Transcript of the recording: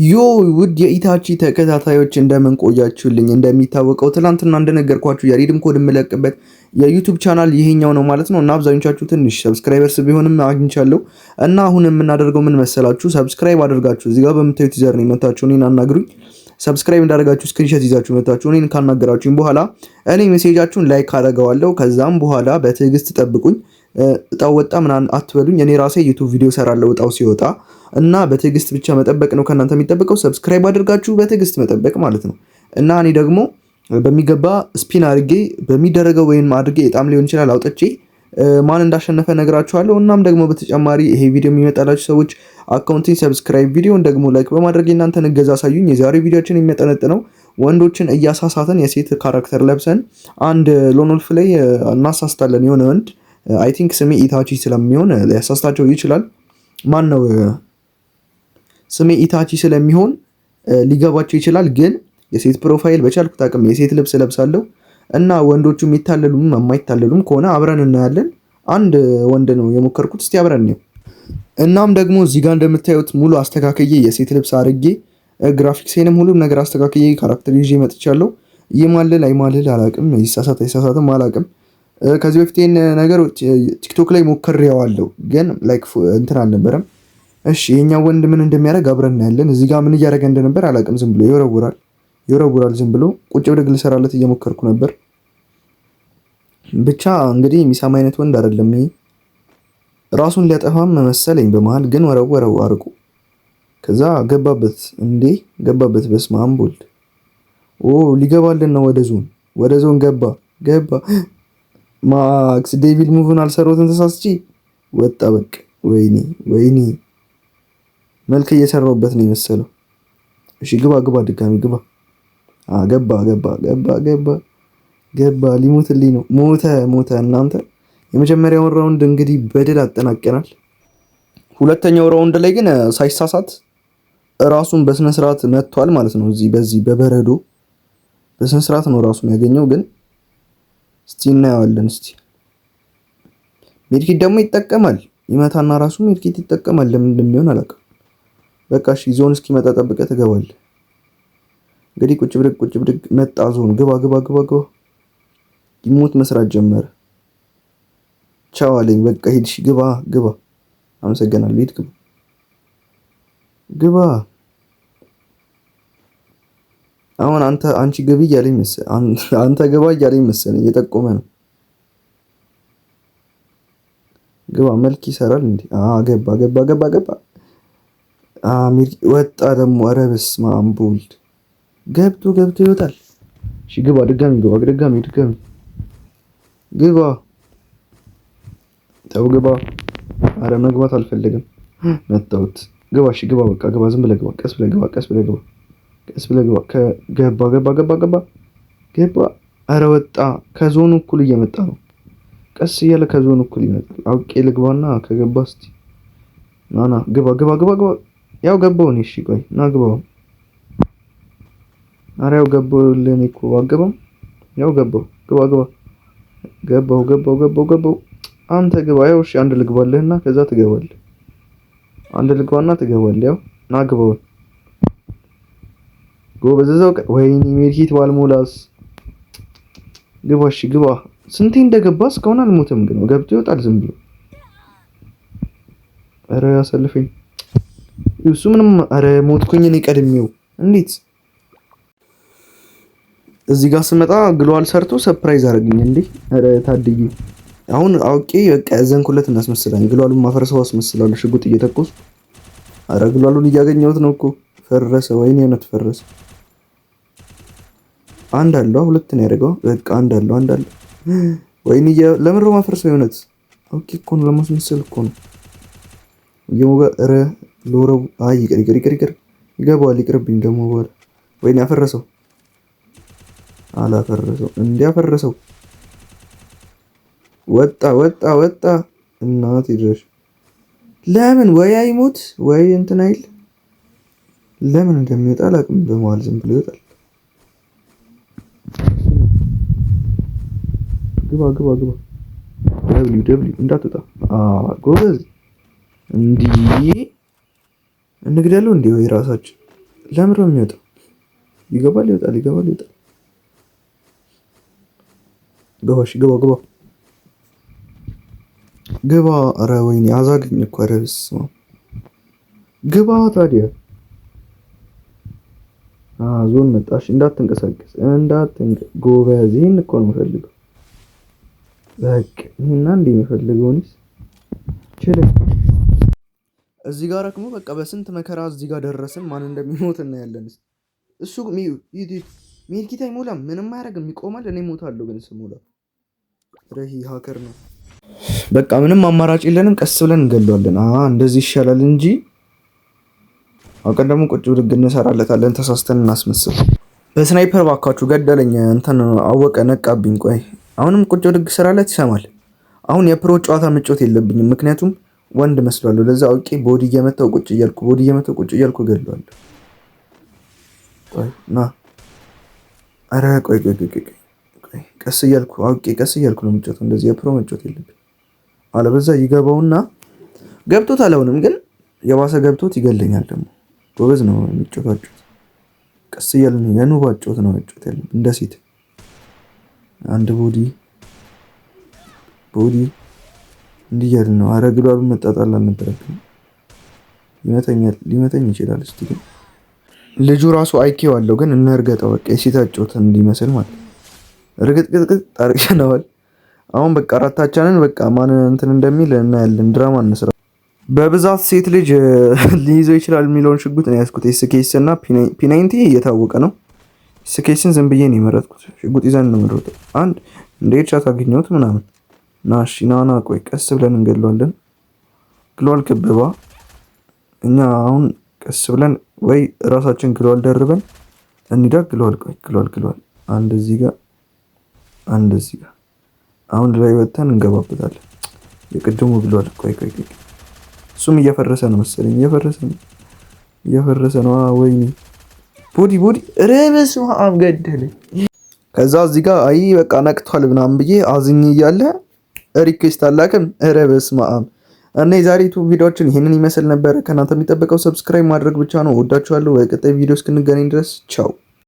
ዮ ውድ የኢታቺ ተከታታዮች እንደምን ቆያችሁልኝ? እንደሚታወቀው ትናንትና እንደነገርኳችሁ የሪድም ኮድ የምለቅበት የዩቲዩብ ቻናል ይሄኛው ነው ማለት ነው እና አብዛኞቻችሁ ትንሽ ሰብስክራይበርስ ቢሆንም አግኝቻለሁ እና አሁን የምናደርገው ምን መሰላችሁ? ሰብስክራይብ አድርጋችሁ እዚህ ጋር በምታዩት ዩዘር ነው መታችሁ እኔን አናግሩኝ። ሰብስክራይብ እንዳደረጋችሁ ስክሪንሾት ይዛችሁ መታችሁ እኔን ካናገራችሁኝ በኋላ እኔ ሜሴጃችሁን ላይክ አደርገዋለሁ። ከዛም በኋላ በትዕግስት ጠብቁኝ። እጣው ወጣ ምናምን አትበሉኝ። እኔ ራሴ ዩቲዩብ ቪዲዮ ሰራለሁ እጣው ሲወጣ እና በትዕግስት ብቻ መጠበቅ ነው ከእናንተ የሚጠበቀው። ሰብስክራይብ አድርጋችሁ በትዕግስት መጠበቅ ማለት ነው። እና እኔ ደግሞ በሚገባ ስፒን አድርጌ በሚደረገው ወይም አድርጌ እጣም ሊሆን ይችላል አውጥቼ ማን እንዳሸነፈ ነግራችኋለሁ። እናም ደግሞ በተጨማሪ ይሄ ቪዲዮ የሚመጣላችሁ ሰዎች አካውንቲንግ ሰብስክራይብ ቪዲዮን ደግሞ ላይክ በማድረግ እናንተን እገዛ አሳዩኝ። የዛሬው ቪዲዮችን የሚያጠነጥነው ወንዶችን እያሳሳተን የሴት ካራክተር ለብሰን አንድ ሎኖልፍ ላይ እናሳስታለን። የሆነ ወንድ አይ ቲንክ ስሜ ኢታቺ ስለሚሆን ሊያሳስታቸው ይችላል። ማን ነው ስሜ ኢታቺ ስለሚሆን ሊገባቸው ይችላል። ግን የሴት ፕሮፋይል በቻልኩት አቅም የሴት ልብስ ለብሳለሁ እና ወንዶቹ የሚታለሉም የማይታለሉም ከሆነ አብረን እናያለን። አንድ ወንድ ነው የሞከርኩት፣ እስቲ አብረን ነው። እናም ደግሞ እዚህ ጋር እንደምታዩት ሙሉ አስተካክዬ የሴት ልብስ አድርጌ ግራፊክሴንም ሁሉም ነገር አስተካክዬ ካራክተር ይዤ መጥቻለሁ። ይማልል አይማልል አላቅም፣ ይሳሳት አይሳሳትም አላቅም። ከዚህ በፊት ይሄን ነገር ቲክቶክ ላይ ሞክሬዋለሁ ግን ላይክ እንትን አልነበረም። እሺ የኛው ወንድ ምን እንደሚያደርግ አብረን እናያለን። እዚህ ጋር ምን እያደረገ እንደነበር አላቅም። ዝም ብሎ ይወረውራል ዝም ብሎ ቁጭ ብድግ ልሰራለት እየሞከርኩ ነበር። ብቻ እንግዲህ የሚሰማ አይነት ወንድ አይደለም ይሄ። ራሱን ሊያጠፋም መሰለኝ በመሃል ግን ወረወረው አርቁ። ከዛ ገባበት እንዴ ገባበት። በስመ አብ ወልድ። ሊገባልን ነው። ወደ ዞን ገባ። ማክስ ዴቪል ሙቭን አልሰራሁትም ተሳስቼ ወጣ በቃ። ወይኔ መልክ እየሰራሁበት ነው የመሰለው። እሺ ግባ ድጋሚ ግባ። ገባ ሊሞትልኝ ነው። ሞተ። እናንተ የመጀመሪያውን ራውንድ እንግዲህ በድል አጠናቀናል። ሁለተኛው ራውንድ ላይ ግን ሳይሳሳት ራሱን በስነ ስርዓት መጥቷል ማለት ነው። በዚህ በበረዶ በስነ ስርዓት ነው ራሱን ያገኘው። ግን እስቲ እናየዋለን። እስቲ ሜድኪት ደግሞ ይጠቀማል። ይመታና ራሱ ሜድኪት ይጠቀማል። ለምን እንደሚሆን አላውቅም። በቃ እሺ ዞን እስኪመጣ ጠብቀህ ትገባለህ። እንግዲህ ቁጭ ብድግ መጣ ዞን። ግባ። ይሞት መስራት ጀመረ። ቻው አለኝ። በቃ ሂድሽ ግባ። አመሰግናለሁ። ሂድ ግባ። አሁን አንቺ ግቢ እያለኝ መሰለኝ። አንተ ግባ እያለኝ መሰለኝ። እየጠቆመ ነው። ግባ። መልክ ይሰራል እንዴ? ገባ። ወጣ ደግሞ። ኧረ በስመ አብ ወልድ። ገብቶ ይወጣል። እሺ ግባ። ድጋሚ ግባ። ተው ግባ። አረ መግባት አልፈልግም። መጣሁት። ግባ። እሺ ግባ። በቃ ግባ። ዝም ብለህ ግባ። ቀስ ብለህ ግባ። ገባ። አረ ወጣ። ከዞኑ እኩል እየመጣ ነው። ቀስ እያለ ከዞኑ እኩል ይመጣል። አውቄ ልግባና ከገባ እስቲ ናና ግባ። ያው ገባው ነው። እሺ ቆይ ና ግባው። አረ ያው ገባው ለኔ እኮ አገባም። ያው ገባው። ገባው። አንተ ግባ። ያው እሺ አንድ ልግባለህና ከዛ ትገባለህ። አንድ ልግባና ትገባለህ። ያው ና ግባው። ጎበዝ እዛው። ወይኔ ሜድኪት ባልሞላስ። ግባ። እሺ ግባ። ስንቴ እንደገባ እስካሁን አልሞተም። ግን ገብቶ ይወጣል ዝም ብሎ። አረ ያሰልፈኝ እሱ ምንም። አረ ሞትኩኝ እኔ ቀድሜው። እንዴት እዚህ ጋር ስመጣ ግሏል ሰርቶ ሰርፕራይዝ አደረገኝ እንዴ! አረ ታድጊ። አሁን አውቄ በቃ ያዘንኩለት እናስመስላኝ። ግሏሉን ማፈረሰው አስመስላለሁ ሽጉጥ እየተኮሱ። አረ ግሏሉን እያገኘሁት ነው እኮ። ፈረሰ። ወይኔ እውነት ፈረሰ። አንድ አለው ሁለት ነው ያደረገው። በቃ አንድ አለው። ወይኔ ለምን ነው ማፈረሰው? የእውነት ኦኬ እኮ ነው ለማስመሰል እኮ ነው። ኧረ ሎረው። አይ ይቅር። ይገባዋል። ይቅርብኝ ደግሞ በኋላ። ወይኔ አፈረሰው። አላፈረሰው። እንዲያፈረሰው ወጣ። እናት ይድረሽ። ለምን ወይ አይሞት ወይ እንትን አይል። ለምን እንደሚወጣ አላውቅም። በመሀል ዝም ብሎ ይወጣል። ግባ። ደብሊው እንዳትወጣ። ጎበዝ። እንዲህ እንግዳለሁ እንዴ ወይ ራሳችን ለምን ነው የሚወጣው? ይገባል ይወጣል፣ ይገባል ይወጣል። ገባሽ ገባ ገባ ግባ። ኧረ ወይኔ አዛግኝ እኮ። ኧረ በስመ አብ ግባ ታዲያ። ዞን መጣሽ። እንዳትንቀሳቀስ ጎበዝ። ይሄን እኮ ነው የምፈልገው። በቃ ይሄና እንዴ የምፈልገውንስ ችለ እዚህ ጋር ደግሞ በቃ በስንት መከራ እዚህ ጋር ደረስን። ማን እንደሚሞት እናያለን። እሱ ሜልኪታ አይሞላም፣ ምንም አያደርግም፣ ይቆማል። እኔ እሞታለሁ ግን ስሞላ። ረሂ ሃከር ነው። በቃ ምንም አማራጭ የለንም። ቀስ ብለን እንገለዋለን። እንደዚህ ይሻላል እንጂ አውቀን ደግሞ ቁጭ ብድግ እንሰራለታለን። ተሳስተን እናስመስል። በስናይፐር ባካችሁ ገደለኝ። እንትን አወቀ ነቃብኝ። ቆይ አሁንም ቁጭ ብድግ ስራለት ይሰማል። አሁን የፕሮ ጨዋታ መጫወት የለብኝም ምክንያቱም ወንድ መስሏለሁ። ለዛ አውቄ ቦዲ እየመታው ቁጭ እያልኩ ገለዋለሁ። ቆይ ና ኧረ ቆይ ቀስ እያልኩ ነው የምጫወተው። እንደዚህ የፕሮ መጫወት የለብኝም። አለበዛ ይገባውና ገብቶታል። አሁንም ግን የባሰ ገብቶት ይገለኛል። ደግሞ ጎበዝ ነው የሚጫወታቸው። ቀስ እያልን የኑባ ጫወት ነው መጫወት ያለብን እንደ ሴት። አንድ ቦዲ እንዲህ እያልን ነው። ኧረ ግሏሉን መጣጣል አልነበረብኝም። ሊመተኝ ይችላል። እስቲ ግን ልጁ ራሱ አይኪው አለው። ግን እንርገጠው በቃ የሴት ጫወት እንዲመስል ማለት እርግጥ አርገነዋል። አሁን በቃ አራታችንን በቃ ማን እንትን እንደሚል እናያለን። ድራማ እንስራ። በብዛት ሴት ልጅ ሊይዘው ይችላል የሚለውን ሽጉጥ ነው ያዝኩት። ኤስኬስ እና ፒ90 እየታወቀ ነው። ኤስኬስን ዝም ብዬ ነው የመረጥኩት። ሽጉጥ ይዘን ነው የምንሮጠው። አንድ እንደ ሄድሻት አገኘሁት ምናምን ናሺ ናና። ቆይ ቀስ ብለን እንገለዋለን። ግሏል ክበባ። እኛ አሁን ቀስ ብለን ወይ ራሳችን ግሏል ደርበን እንሂዳ። ግሏል አንድ እዚህ ጋር አሁን ላይ ወጥተን እንገባበታለን። የቅድሙ ግሏል። ቆይ እሱም እየፈረሰ ነው መሰለኝ። እየፈረሰ ነው። ወይኔ ቦዲ ረበስ ማም ገደለኝ። ከዛ እዚህ ጋር አይ በቃ ነቅቷል ምናምን ብዬ አዝኝ እያለ ሪኩዌስት አላክም። ረበስ ማም እና የዛሬ ዩቲዩብ ቪዲዮዎችን ይሄንን ይመስል ነበር። ከእናንተ የሚጠበቀው ሰብስክራይብ ማድረግ ብቻ ነው። ወዳችኋለሁ። በቀጣይ ቪዲዮ እስክንገናኝ ድረስ ቻው።